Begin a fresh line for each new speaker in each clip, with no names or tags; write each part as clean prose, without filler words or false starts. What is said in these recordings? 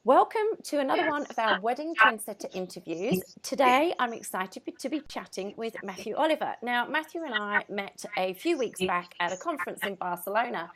Welcome to another one of our Wedding Trendsetter interviews. Today, I'm excited to be chatting with Matthew Oliver. Now, Matthew and I met a few weeks back at a conference in Barcelona,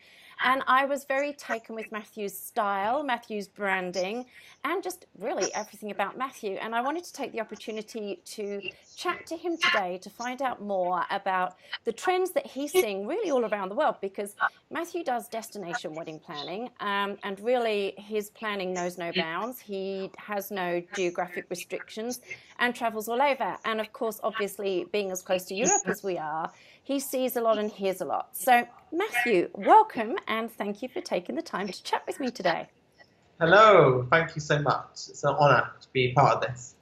and I was very taken with Matthew's style, Matthew's branding, and just really everything about Matthew. And I wanted to take the opportunity to chat to him today to find out more about the trends that he's seeing really all around the world, because Matthew does destination wedding planning, and really his planning knows no bounds. He has no geographic restrictions and travels all over. And of course, obviously, being as close to Europe as we are, he sees a lot and hears a lot. So, Matthew, welcome, and thank you for taking the time to chat with me today.
Hello, thank you so much. It's an honour to be part of this.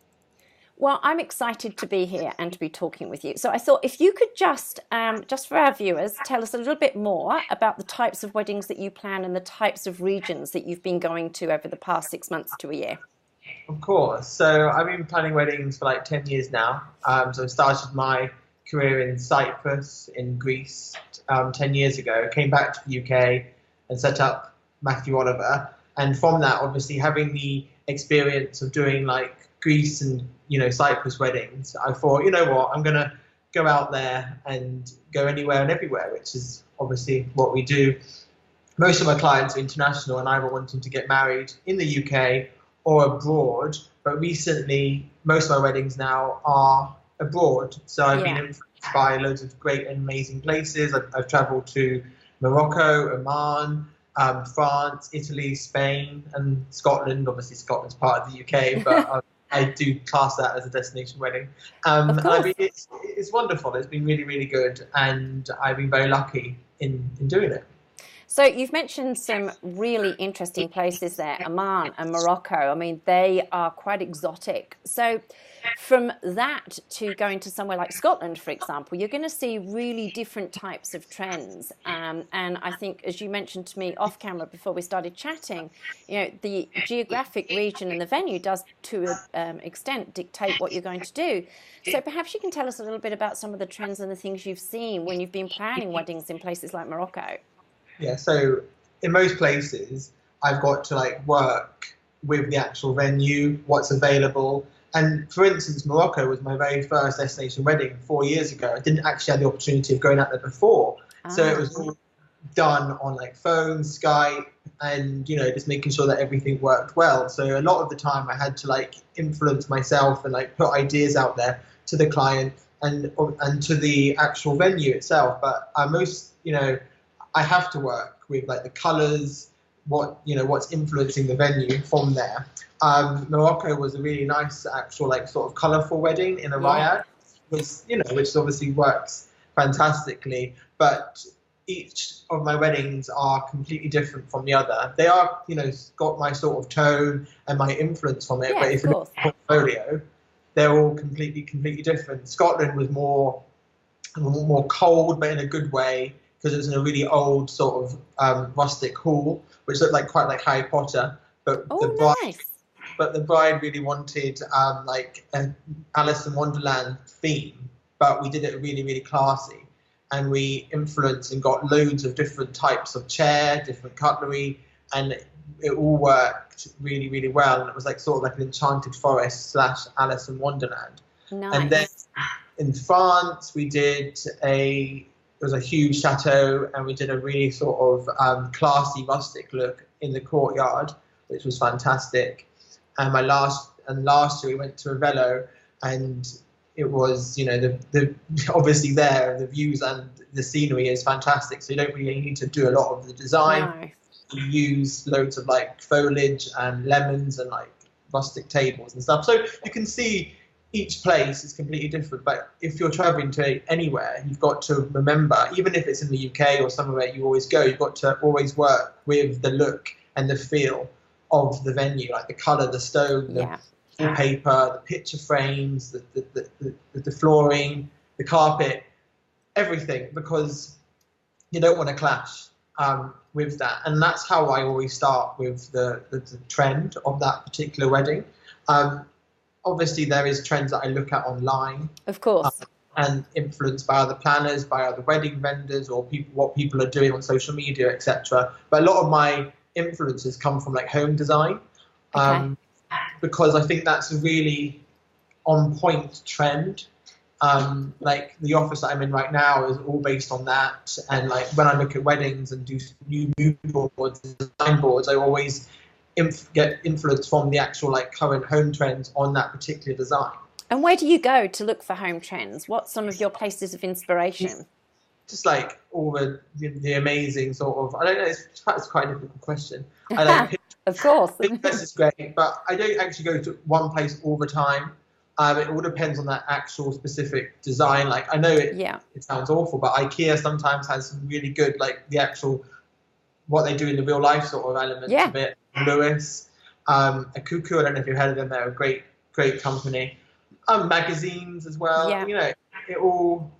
Well, I'm excited to be here and to be talking with you. So I thought if you could just for our viewers, tell us a little bit more about the types of weddings that you plan and the types of regions that you've been going to over the past 6 months to a year.
Of course. So I've been planning weddings for like 10 years now. So I started my career in Cyprus, in Greece, 10 years ago. Came back to the UK and set up Matthew Oliver. And from that, obviously, having the experience of doing like Greece and Cyprus weddings, I thought, you know what, I'm going to go out there and go anywhere and everywhere, which is obviously what we do. Most of my clients are international and either wanting to get married in the UK or abroad, but recently most of my weddings now are abroad. So I've been influenced by loads of great and amazing places. I've traveled to Morocco, Oman, France, Italy, Spain, and Scotland. Obviously, Scotland's part of the UK, but I do class that as a destination wedding. It's wonderful. It's been really, really good, and I've been very lucky in doing it.
So you've mentioned some really interesting places there, Oman and Morocco. I mean, they are quite exotic. So from that to going to somewhere like Scotland, for example, you're going to see really different types of trends. And I think, as you mentioned to me off camera before we started chatting, the geographic region and the venue does, to an extent, dictate what you're going to do. So perhaps you can tell us a little bit about some of the trends and the things you've seen when you've been planning weddings in places like Morocco.
Yeah, so in most places, I've got to work with the actual venue, what's available. And for instance, Morocco was my very first destination wedding 4 years ago. I didn't actually have the opportunity of going out there before. So it was all done on phone, Skype, and, just making sure that everything worked well. So a lot of the time I had to influence myself and put ideas out there to the client and to the actual venue itself. But I have to work with the colours, what's influencing the venue from there. Morocco was a really nice actual sort of colourful wedding in a riad, which obviously works fantastically. But each of my weddings are completely different from the other. They are, got my sort of tone and my influence from it.
Yeah,
but if you look at the portfolio, they're all completely different. Scotland was more cold, but in a good way, because it was in a really old sort of rustic hall, which looked quite like Harry Potter. But the bride really wanted an Alice in Wonderland theme, but we did it really, really classy. And we influenced and got loads of different types of chair, different cutlery, and it all worked really, really well. And it was sort of like an enchanted forest / Alice in Wonderland.
Nice.
And then in France, we did it was a huge chateau, and we did a really sort of classy rustic look in the courtyard, which was fantastic. And last year we went to Ravello, and it was, the obviously there the views and the scenery is fantastic. So you don't really need to do a lot of the design.
Nice.
You use loads of foliage and lemons and rustic tables and stuff. So you can see each place is completely different. But if you're traveling to anywhere, you've got to remember, even if it's in the UK or somewhere you always go, you've got to always work with the look and the feel of the venue, the colour, the stone, the paper, the picture frames, the flooring, the carpet, everything, because you don't want to clash with that. And that's how I always start with the trend of that particular wedding. Obviously, there is trends that I look at online.
Of course.
And influenced by other planners, by other wedding vendors, or what people are doing on social media, etc. But a lot of my influences come from home design, um, because I think that's a really on point trend. Like the office that I'm in right now is all based on that. And like when I look at weddings and do new mood boards, design boards, I always get influence from the actual like current home trends on that particular design.
And where do you go to look for home trends? What's some of your places of inspiration?
Just like all the amazing sort of, I don't know, it's quite a difficult question. I like
Of course.
Pinterest is great, but I don't actually go to one place all the time. It all depends on that actual specific design. Like I know it sounds awful, but IKEA sometimes has some really good, like the actual, what they do in the real life sort of elements of it. Lewis, a Cuckoo, I don't know if you've heard of them, they're a great company. Magazines as well, you know, it all.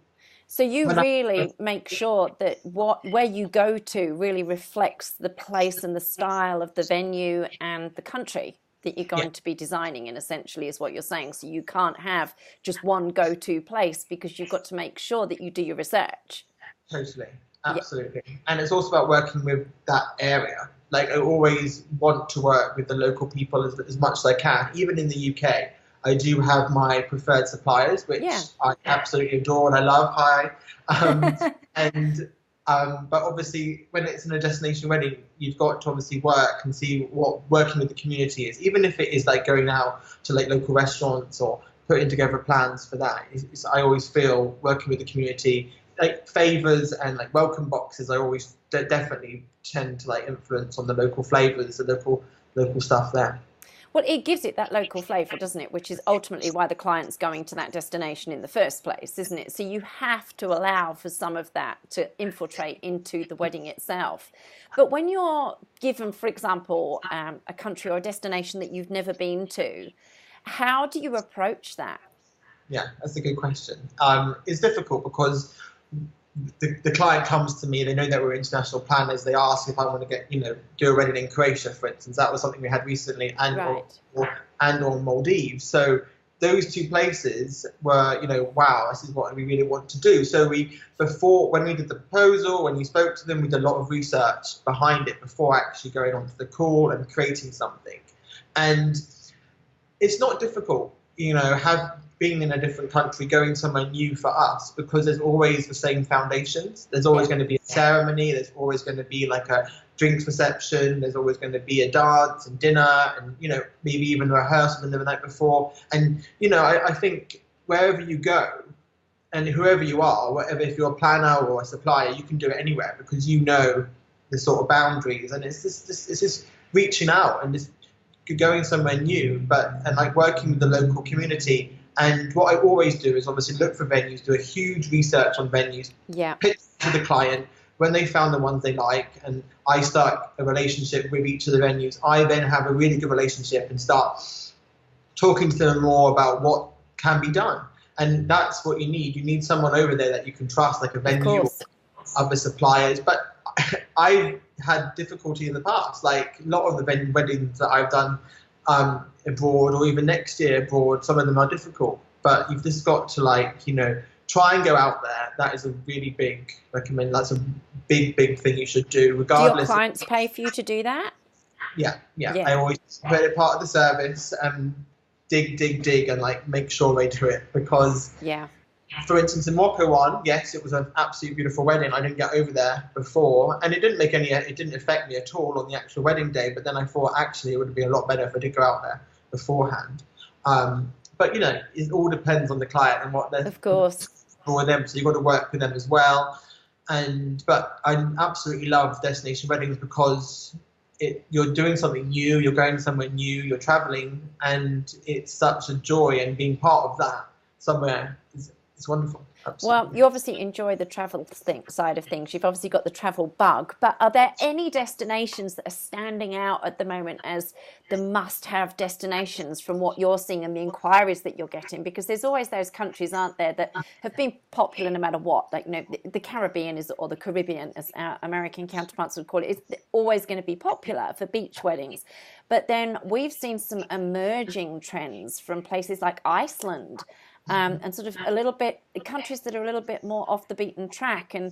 So you really make sure that where you go to really reflects the place and the style of the venue and the country that you're going to be designing in, essentially, is what you're saying. So you can't have just one go-to place because you've got to make sure that you do your research.
Totally, absolutely. And it's also about working with that area. Like I always want to work with the local people as much as I can. Even in the UK, I do have my preferred suppliers, which I absolutely adore and I love. But obviously, when it's in a destination wedding, you've got to obviously work and see what working with the community is. Even if it is like going out to like local restaurants or putting together plans for that. I always feel working with the community, like favors and like welcome boxes, I always definitely tend to like influence on the local flavors, the local stuff there.
Well, it gives it that local flavour, doesn't it? Which is ultimately why the client's going to that destination in the first place, isn't it? So you have to allow for some of that to infiltrate into the wedding itself. But when you're given, for example, a country or a destination that you've never been to, how do you approach that?
Yeah, that's a good question. It's difficult because the client comes to me, they know that we're international planners, they ask if I want to get, do a wedding in Croatia, for instance. That was something we had recently, and or Maldives. So those two places were, wow, this is what we really want to do. So when we did the proposal, when we spoke to them, we did a lot of research behind it before actually going on to the call and creating something. And it's not difficult, being in a different country, going somewhere new for us, because there's always the same foundations. There's always going to be a ceremony. There's always going to be like a drinks reception. There's always going to be a dance and dinner and, maybe even a rehearsal the night before. And, I think wherever you go and whoever you are, whatever, if you're a planner or a supplier, you can do it anywhere because you know the sort of boundaries. And it's just reaching out and just going somewhere new, and like working with the local community. And what I always do is obviously look for venues, do a huge research on venues, pitch to the client. When they found the ones they like, and I start a relationship with each of the venues, I then have a really good relationship and start talking to them more about what can be done. And that's what you need. You need someone over there that you can trust, like a venue or other suppliers. But I've had difficulty in the past. Like a lot of the weddings that I've done abroad, or even next year abroad, some of them are difficult, but you've just got to try and go out there. That is a really big recommend. That's a big thing you should do, regardless.
Do your clients pay for you to do that?
Yeah. I always put it part of the service and dig and like make sure they do it, because for instance, in Morocco one, yes, it was an absolutely beautiful wedding. I didn't get over there before, and it didn't affect me at all on the actual wedding day. But then I thought, actually, it would have been a lot better if I did go out there beforehand. But it all depends on the client and what they're for them. So you've got to work with them as well. But I absolutely love destination weddings because you're doing something new, you're going somewhere new, you're traveling, and it's such a joy. And being part of that somewhere it's wonderful. Absolutely.
Well, you obviously enjoy the travel side of things. You've obviously got the travel bug, but are there any destinations that are standing out at the moment as the must-have destinations from what you're seeing and the inquiries that you're getting? Because there's always those countries, aren't there, that have been popular no matter what. Like, the Caribbean or the Caribbean, as our American counterparts would call it, is always going to be popular for beach weddings. But then we've seen some emerging trends from places like Iceland, and sort of a little bit countries that are a little bit more off the beaten track. And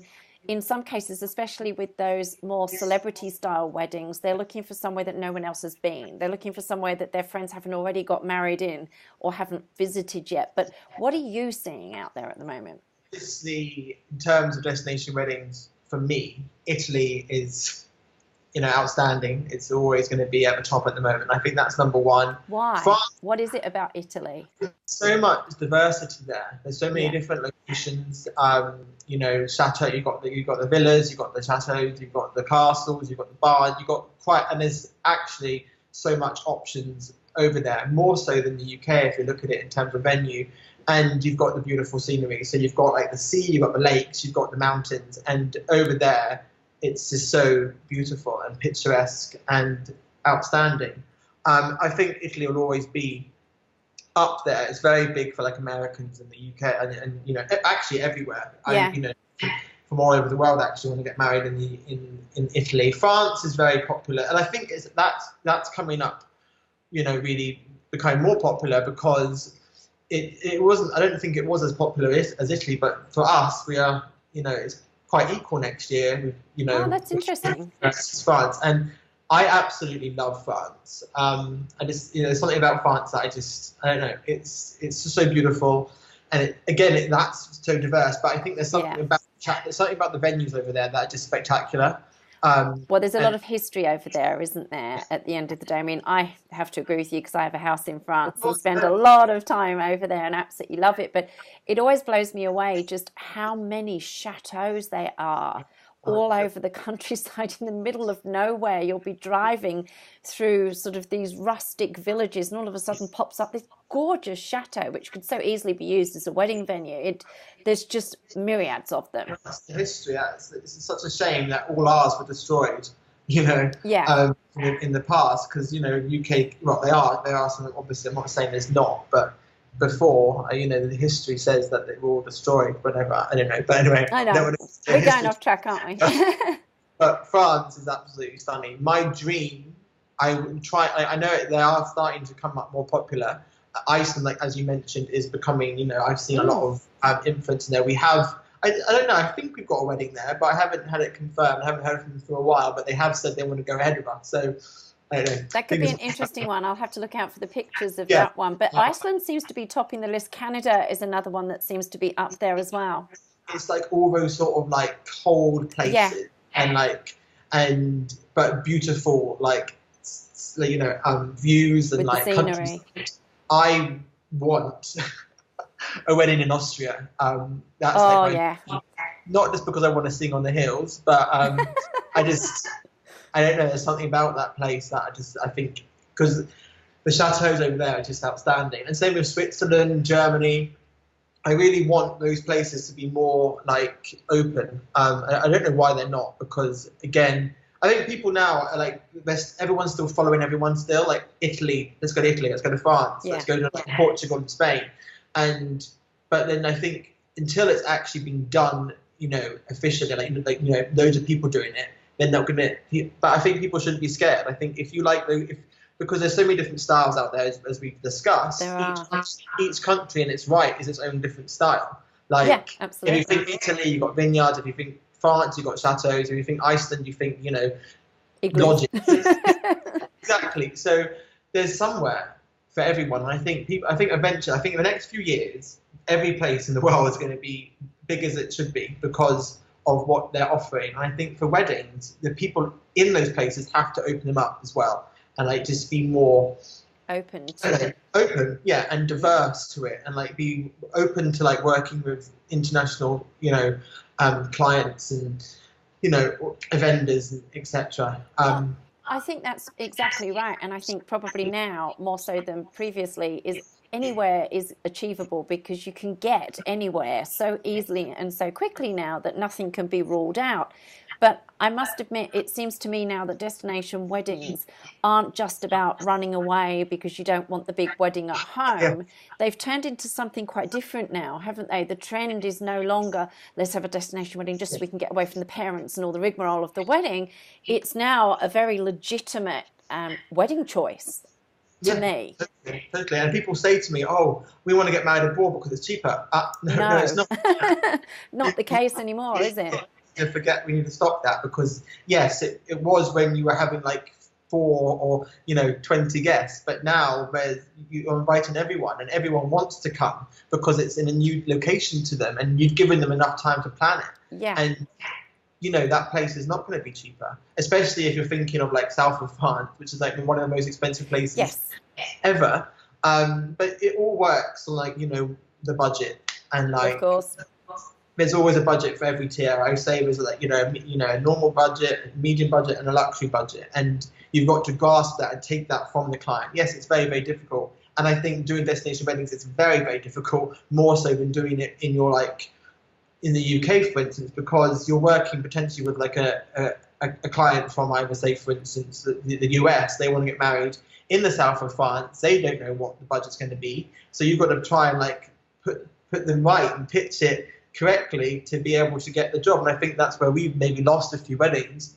in some cases, especially with those more celebrity style weddings, they're looking for somewhere that no one else has been. They're looking for somewhere that their friends haven't already got married in or haven't visited yet. But what are you seeing out there at the moment?
Obviously, in terms of destination weddings, for me, Italy is, outstanding. It's always going to be at the top at the moment. I think that's number one.
Why?
France,
What is it about Italy?
so much diversity there. There's so many different locations. Chateau. You've got the villas, you've got the chateaus, you've got the castles, you've got the barns. And there's actually so much options over there, more so than the UK if you look at it in terms of venue. And you've got the beautiful scenery. So you've got like the sea, you've got the lakes, you've got the mountains, and over there it's just so beautiful and picturesque and outstanding. I think Italy will always be up there. It's very big for like Americans in the UK and actually everywhere.
Yeah.
From all over the world actually want to get married in Italy. France is very popular, and I think that's coming up, really becoming more popular because it wasn't. I don't think it was as popular as Italy, but for us, we are. It's quite equal next year.
Oh, that's interesting.
France, and I absolutely love France. There's something about France that I don't know. It's just so beautiful, and that's so diverse. But I think there's something about the venues over there that are just spectacular.
Well, there's a lot of history over there, isn't there, at the end of the day? I mean, I have to agree with you because I have a house in France and spend a lot of time over there and absolutely love it. But it always blows me away just how many chateaus there are all over the countryside in the middle of nowhere. You'll be driving through sort of these rustic villages and all of a sudden pops up this gorgeous chateau, which could so easily be used as a wedding venue. There's just myriads of them.
That's the history. It's such a shame that all ours were destroyed, in the past, because, UK, well, they are some, obviously, I'm not saying there's not, but before, the history says that they were all destroyed, whatever, I don't know, but anyway.
I know, we're going off track, aren't we?
But France is absolutely stunning. My dream, I would try, I know they are starting to come up more popular. Iceland, like as you mentioned, is becoming, I've seen a lot of infants in there. We have, I don't know, I think we've got a wedding there, but I haven't had it confirmed. I haven't heard from them for a while, but they have said they want to go ahead with us. So, I don't know.
That could be an interesting one. I'll have to look out for the pictures of that one. But Iceland seems to be topping the list. Canada is another one that seems to be up there as well.
It's like all those sort of like cold places and but beautiful views and
with
like
the scenery.
I want a wedding in Austria. That's not just because I want to sing on the hills, but I don't know. There's something about that place that I think because the chateaus over there are just outstanding, and same with Switzerland, Germany. I really want those places to be more like open. I don't know why they're not, because again, I think people now are like, everyone's still following everyone still. Like Italy, let's go to Italy, let's go to France, let's go to Portugal and Spain. But then I think until it's actually been done, officially, loads of people doing it, they're not going to. But I think people shouldn't be scared. I think if you like because there's so many different styles out there, as we've discussed. Each country in its right is its own different style.
Absolutely.
If you think Italy, you've got vineyards. If you think France, you've got chateaus. If you think Iceland, you think, lodges. Exactly. So there's somewhere for everyone. And I think eventually, in the next few years, every place in the world is going to be big as it should be because of what they're offering. And I think for weddings, the people in those places have to open them up as well. And just be more
open to it.
And diverse to it, and be open to working with international, clients and vendors and etc.
I think that's exactly right, and I think probably now more so than previously is anywhere is achievable because you can get anywhere so easily and so quickly now that nothing can be ruled out. But I must admit, it seems to me now that destination weddings aren't just about running away because you don't want the big wedding at home. They've turned into something quite different now, haven't they? The trend is no longer, let's have a destination wedding just so we can get away from the parents and all the rigmarole of the wedding. It's now a very legitimate wedding choice to me.
Totally. And people say to me, oh, we want to get married abroad because it's cheaper. No, it's not.
Not the case anymore, is it?
we need to stop that, because yes, it was when you were having like 4 or 20 guests, but now you're inviting everyone and everyone wants to come because it's in a new location to them and you've given them enough time to plan it.
Yeah.
And that place is not going to be cheaper, especially if you're thinking of like south of France, which is like one of the most expensive places ever. But it all works on like the budget, and like
of course
there's always a budget for every tier. I say there's like a normal budget, a medium budget, and a luxury budget, and you've got to grasp that and take that from the client. Yes, it's very, very difficult, and I think doing destination weddings is very, very difficult, more so than doing it in in the UK, for instance, because you're working potentially with like a client from either, say, for instance, the US. They want to get married in the south of France. They don't know what the budget's going to be, so you've got to try and like put them right and pitch it correctly to be able to get the job. And I think that's where we've maybe lost a few weddings,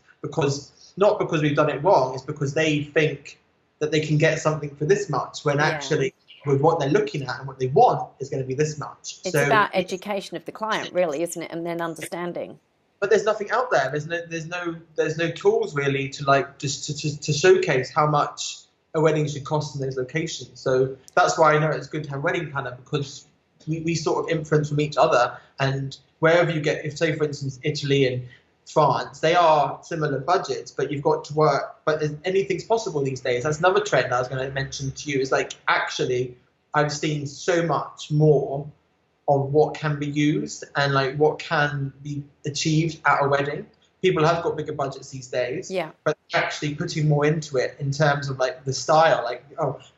not because we've done it wrong, it's because they think that they can get something for this much, when actually with what they're looking at and what they want is going to be this much.
It's about education of the client, really, isn't it? And then understanding.
But there's nothing out there. There's no tools really to like just to showcase how much a wedding should cost in those locations. So that's why I know it's good to have a wedding planner, because we sort of influence from each other. And wherever you get, if say for instance Italy and France, they are similar budgets, but you've got to work. But anything's possible these days. That's another trend I was going to mention to you. Is like, actually, I've seen so much more of what can be used and like what can be achieved at a wedding. People have got bigger budgets these days, but actually putting more into it in terms of like the style. Like,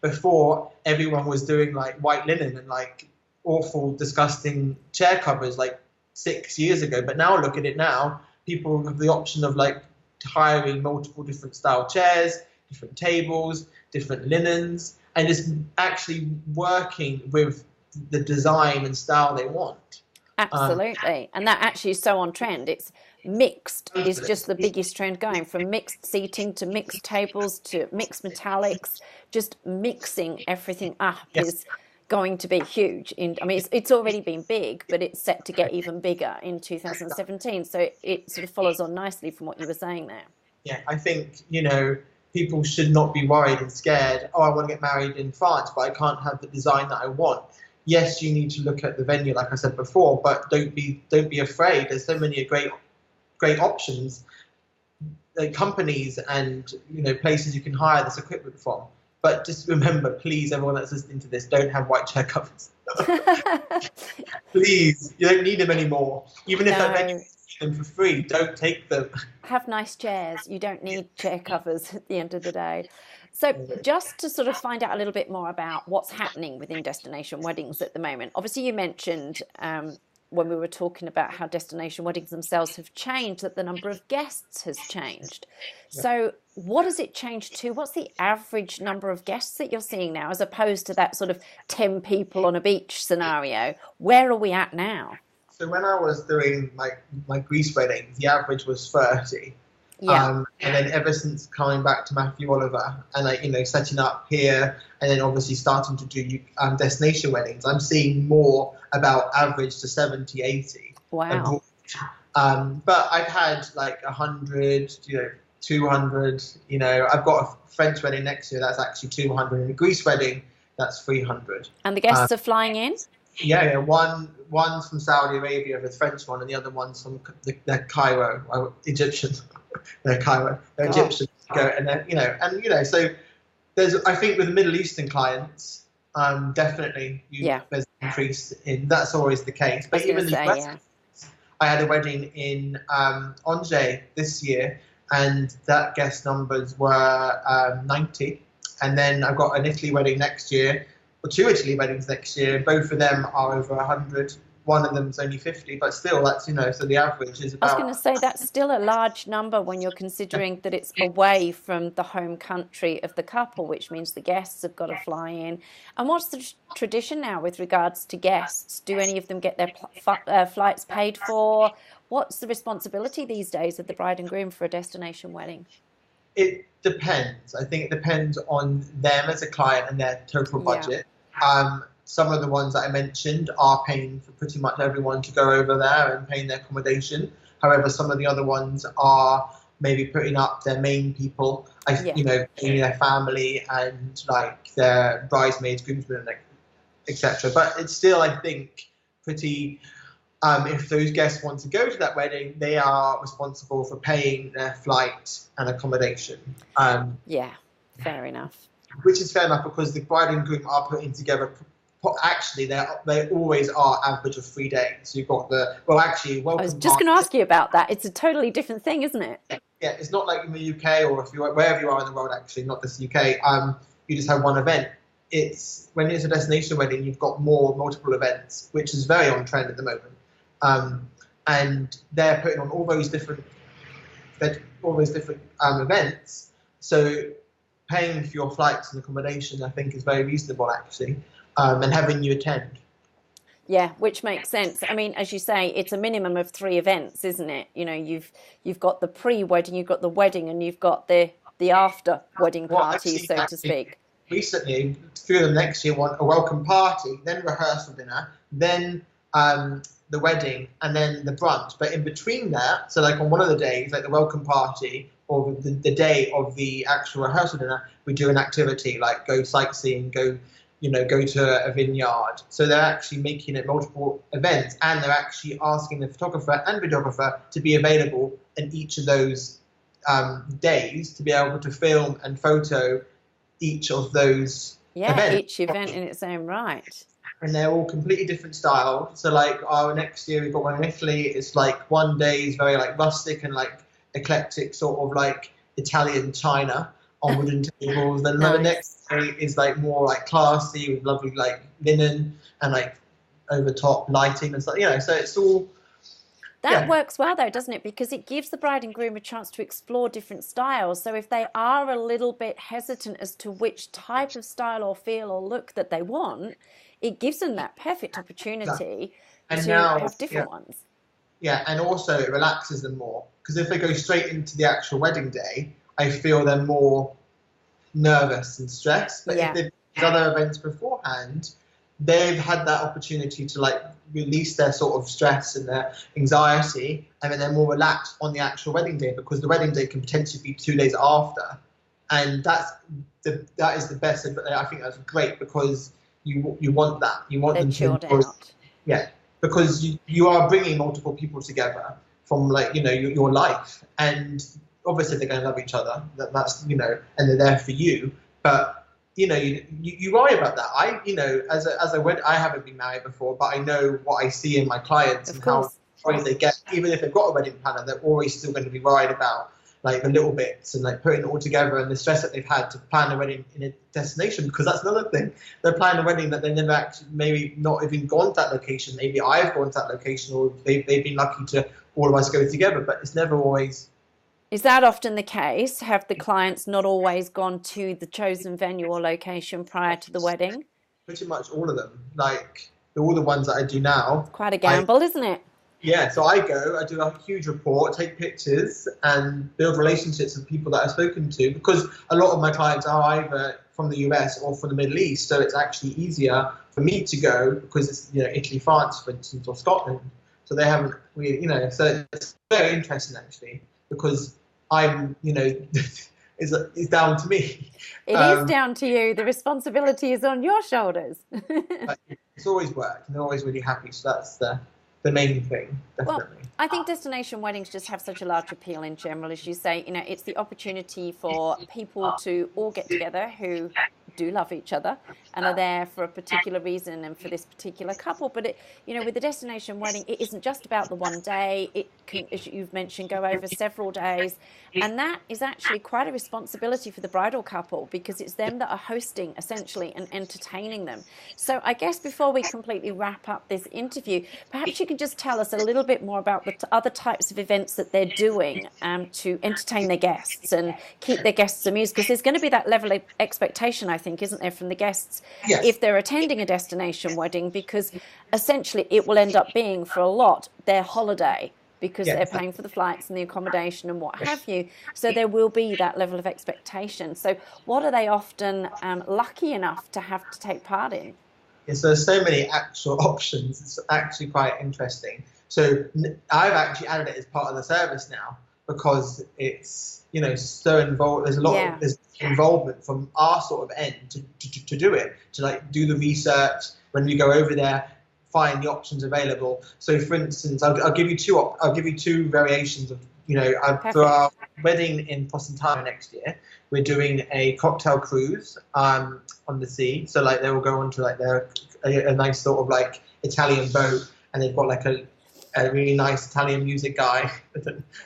before everyone was doing like white linen and like awful, disgusting chair covers like 6 years ago. But now look at it now. People have the option of like hiring multiple different style chairs, different tables, different linens, and just actually working with the design and style they want.
Absolutely. And that actually is so on trend. It's mixed is just the biggest trend going, from mixed seating to mixed tables to mixed metallics. Just mixing everything up is going to be huge. I mean, it's already been big, but it's set to get even bigger in 2017. So it sort of follows on nicely from what you were saying there.
Yeah, I think, people should not be worried and scared. I want to get married in France, but I can't have the design that I want. Yes, you need to look at the venue, like I said before, but don't be afraid. There's so many great options, companies and places you can hire this equipment from. But just remember, please, everyone that's listening to this, don't have white chair covers. Please, you don't need them anymore. Even if that venue gives them for free, don't take them.
Have nice chairs. You don't need chair covers at the end of the day. So just to sort of find out a little bit more about what's happening within destination weddings at the moment. Obviously, you mentioned when we were talking about how destination weddings themselves have changed, that the number of guests has changed. So what has it changed to? What's the average number of guests that you're seeing now, as opposed to that sort of 10 people on a beach scenario? Where are we at now?
So when I was doing my Greece weddings, the average was 30. And then ever since coming back to Matthew Oliver and setting up here, and then obviously starting to do destination weddings, I'm seeing more about average to 70, 80.
Wow.
But I've had like 100, 200. I've got a French wedding next year that's actually 200, and a Greece wedding that's 300.
And the guests are flying in?
Yeah. One's from Saudi Arabia, the French one, and the other one's from the Cairo, Egyptian. They're Cairo, they're Egyptian. So there's, I think with the Middle Eastern clients, definitely there's an increase in. That's always the case. But even the US, I had a wedding in Angers this year, and that guest numbers were 90. And then I've got an Italy wedding next year, or 2 Italy weddings next year. Both of them are over 100. One of them's only 50, but still, that's so the average is about.
I was going to say that's still a large number when you're considering that it's away from the home country of the couple, which means the guests have got to fly in. And what's the tradition now with regards to guests? Do any of them get their flights paid for? What's the responsibility these days of the bride and groom for a destination wedding?
It depends. I think it depends on them as a client and their total budget. Some of the ones that I mentioned are paying for pretty much everyone to go over there and paying their accommodation. However, some of the other ones are maybe putting up their main people, their family and like their bridesmaids, groomsmen, etc. But it's still, I think, pretty. If those guests want to go to that wedding, they are responsible for paying their flight and accommodation.
Yeah, fair enough.
Which is fair enough because the bride and groom are putting together. Actually, they always are average of 3 days. So you've got welcome.
I was just going to ask you about that. It's a totally different thing, isn't it?
Yeah, it's not like in the UK or wherever you are in the world. Actually, not just the UK. You just have one event. When it's a destination wedding, you've got multiple events, which is very on trend at the moment. And they're putting on all those different events. So paying for your flights and accommodation, I think, is very reasonable actually, and having you attend.
Yeah, which makes sense. I mean, as you say, it's a minimum of 3 events, isn't it? You know, you've got the pre-wedding, you've got the wedding, and you've got the after wedding party, so to speak.
Recently, 3 of them next year want a welcome party, then rehearsal dinner, then the wedding, and then the brunch. But in between that, so like on one of the days, like the welcome party or the day of the actual rehearsal dinner, we do an activity like go sightseeing, go to a vineyard. So they're actually making it multiple events, and they're actually asking the photographer and videographer to be available in each of those days to be able to film and photo each of those events.
Each event in its own right.
And they're all completely different style. So like next year we've got one in Italy. It's like one day is very like rustic and like eclectic, sort of like Italian china on wooden tables. Then the next day is like more like classy with lovely like linen and like over top lighting and stuff. So it's all.
That works well though, doesn't it? Because it gives the bride and groom a chance to explore different styles. So if they are a little bit hesitant as to which type of style or feel or look that they want, it gives them that perfect opportunity to have different ones.
Yeah, and also it relaxes them more. Because if they go straight into the actual wedding day, I feel they're more nervous and stressed. But if they've done other events beforehand, they've had that opportunity to like release their sort of stress and their anxiety, and then they're more relaxed on the actual wedding day, because the wedding day can potentially be 2 days after. And that is the best. I think that's great, because you want that. You want them
chilled out.
Yeah, because you are bringing multiple people together from like your life, and obviously they're going to love each other. That's and they're there for you. But you worry about that. I haven't been married before, but I know what I see in my clients and how worried they get. Even if they've got a wedding planner, they're always still going to be worried about like the little bits and like putting it all together, and the stress that they've had to plan a wedding in a destination, because that's another thing. They're planning a wedding that they never actually, maybe not even gone to that location. Maybe I've gone to that location, or they've been lucky to all of us go together, but it's never always.
Is that often the case? Have the clients not always gone to the chosen venue or location prior to the wedding?
Pretty much all of them. Like all the ones that I do now.
It's quite a gamble, isn't it?
Yeah, so I do a huge report, take pictures, and build relationships with people that I've spoken to, because a lot of my clients are either from the US or from the Middle East, so it's actually easier for me to go, because it's Italy, France, for instance, or Scotland. So they haven't really, so it's very interesting actually, because I'm, it's down to me.
It is down to you. The responsibility is on your shoulders.
It's always worked, and they're always really happy. So that's the main thing, definitely.
Well, I think destination weddings just have such a large appeal in general. As you say, it's the opportunity for people to all get together who do love each other and are there for a particular reason and for this particular couple. But with the destination wedding, it isn't just about the one day. It can, as you've mentioned, go over several days, and that is actually quite a responsibility for the bridal couple, because it's them that are hosting essentially and entertaining them. So I guess before we completely wrap up this interview, perhaps you could just tell us a little bit more about the other types of events that they're doing to entertain their guests and keep their guests amused, because there's going to be that level of expectation, I think, isn't there, from the guests if they're attending a destination wedding, because essentially it will end up being for a lot their holiday, because they're paying for the flights and the accommodation and what have you. So there will be that level of expectation. So what are they often lucky enough to have to take part in?
So there's so many actual options. It's actually quite interesting. So I've actually added it as part of the service now because it's, you know, so involved. There's a lot of there's involvement from our sort of end to do it, to like do the research when we go over there, find the options available. So for instance, I'll give you two variations of, you know, for our wedding in Positano next year, we're doing a cocktail cruise on the sea. So like they will go onto like a nice sort of like Italian boat, and they've got like a really nice Italian music guy,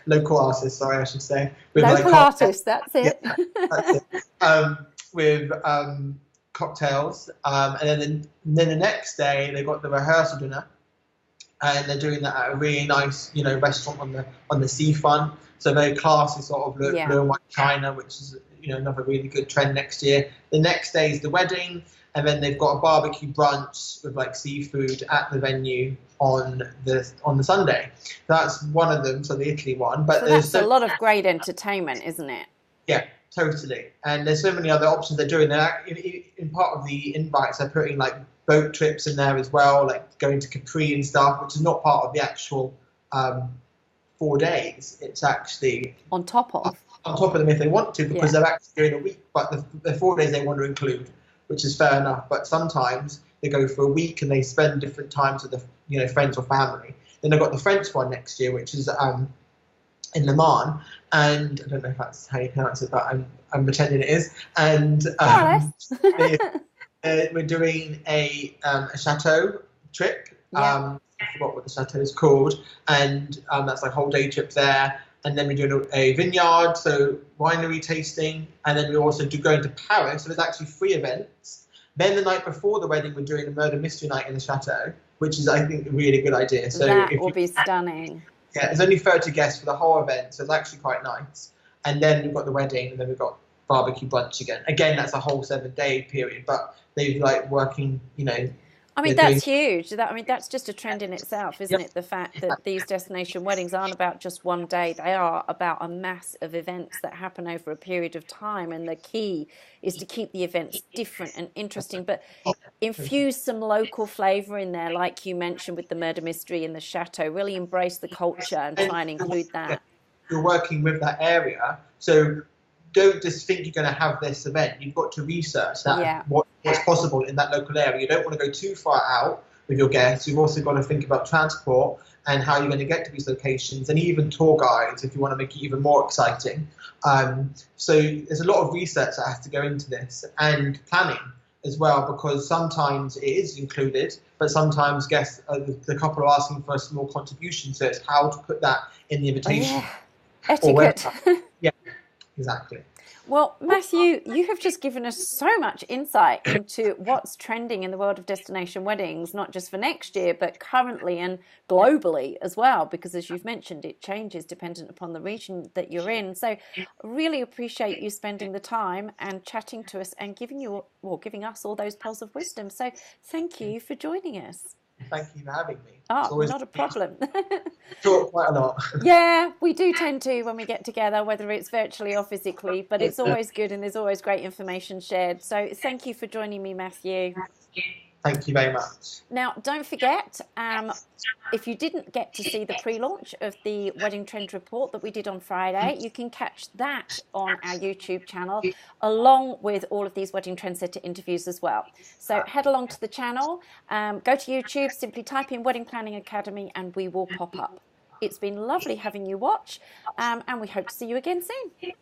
local artist, sorry, I should say. With
local artist, that's it.
Yeah, that's it. With cocktails, and then the next day they got the rehearsal dinner, and they're doing that at a really nice, you know, restaurant on the seafront. So very classy sort of blue and white china, which is, you know, another really good trend next year. The next day is the wedding, and then they've got a barbecue brunch with like seafood at the venue on the Sunday. That's one of them, so the Italy one. But
so that's a lot of great entertainment, isn't it?
Yeah, totally. And there's so many other options they're doing. They're in part of the invites, they're putting like boat trips in there as well, like going to Capri and stuff, which is not part of the actual 4 days. It's actually
on top of
them if they want to, because they're actually doing a week. But the 4 days they want to include, which is fair enough. But sometimes they go for a week and they spend different times with the, you know, friends or family. Then they've got the French one next year, which is in Le Mans, and I don't know if that's how you pronounce it, but I'm pretending it is. And we're doing a chateau trip. I forgot what the chateau is called, and that's like a whole day trip there. And then we're doing a vineyard, so winery tasting, and then we're also going to Paris. So there's actually 3 events. Then the night before the wedding, we're doing a murder mystery night in the chateau, which is, I think, a really good idea. So
that will be stunning.
Yeah, there's only 30 guests for the whole event, so it's actually quite nice. And then we've got the wedding, and then we've got barbecue brunch again. Again, that's a whole 7-day period, but they've like working, you know.
I mean, that's huge. That's just a trend in itself, isn't it? The fact that these destination weddings aren't about just one day. They are about a mass of events that happen over a period of time. And the key is to keep the events different and interesting, but infuse some local flavour in there, like you mentioned with the murder mystery in the chateau. Really embrace the culture and try and include that.
You're working with that area, so don't just think you're going to have this event. You've got to research that what's possible in that local area. You don't want to go too far out with your guests. You've also got to think about transport and how you're going to get to these locations, and even tour guides if you want to make it even more exciting. So there's a lot of research that has to go into this, and planning as well, because sometimes it is included, but sometimes guests, the couple are asking for a small contribution. So it's how to put that in the invitation.
Etiquette.
Yeah. Exactly.
Well, Matthew, you have just given us so much insight into what's trending in the world of destination weddings, not just for next year, but currently and globally as well, because as you've mentioned, it changes dependent upon the region that you're in. So I really appreciate you spending the time and chatting to us and giving us all those pearls of wisdom. So thank you for joining us.
Thank you for having me.
Oh, not a problem.
Talk quite a lot.
Yeah, we do tend to when we get together, whether it's virtually or physically, but it's always good and there's always great information shared. So thank you for joining me, Matthew.
Thank you very much.
Now, don't forget, if you didn't get to see the pre-launch of the Wedding Trend Report that we did on Friday, you can catch that on our YouTube channel, along with all of these Wedding Trendsetter interviews as well. So head along to the channel, go to YouTube, simply type in Wedding Planning Academy, and we will pop up. It's been lovely having you watch, and we hope to see you again soon.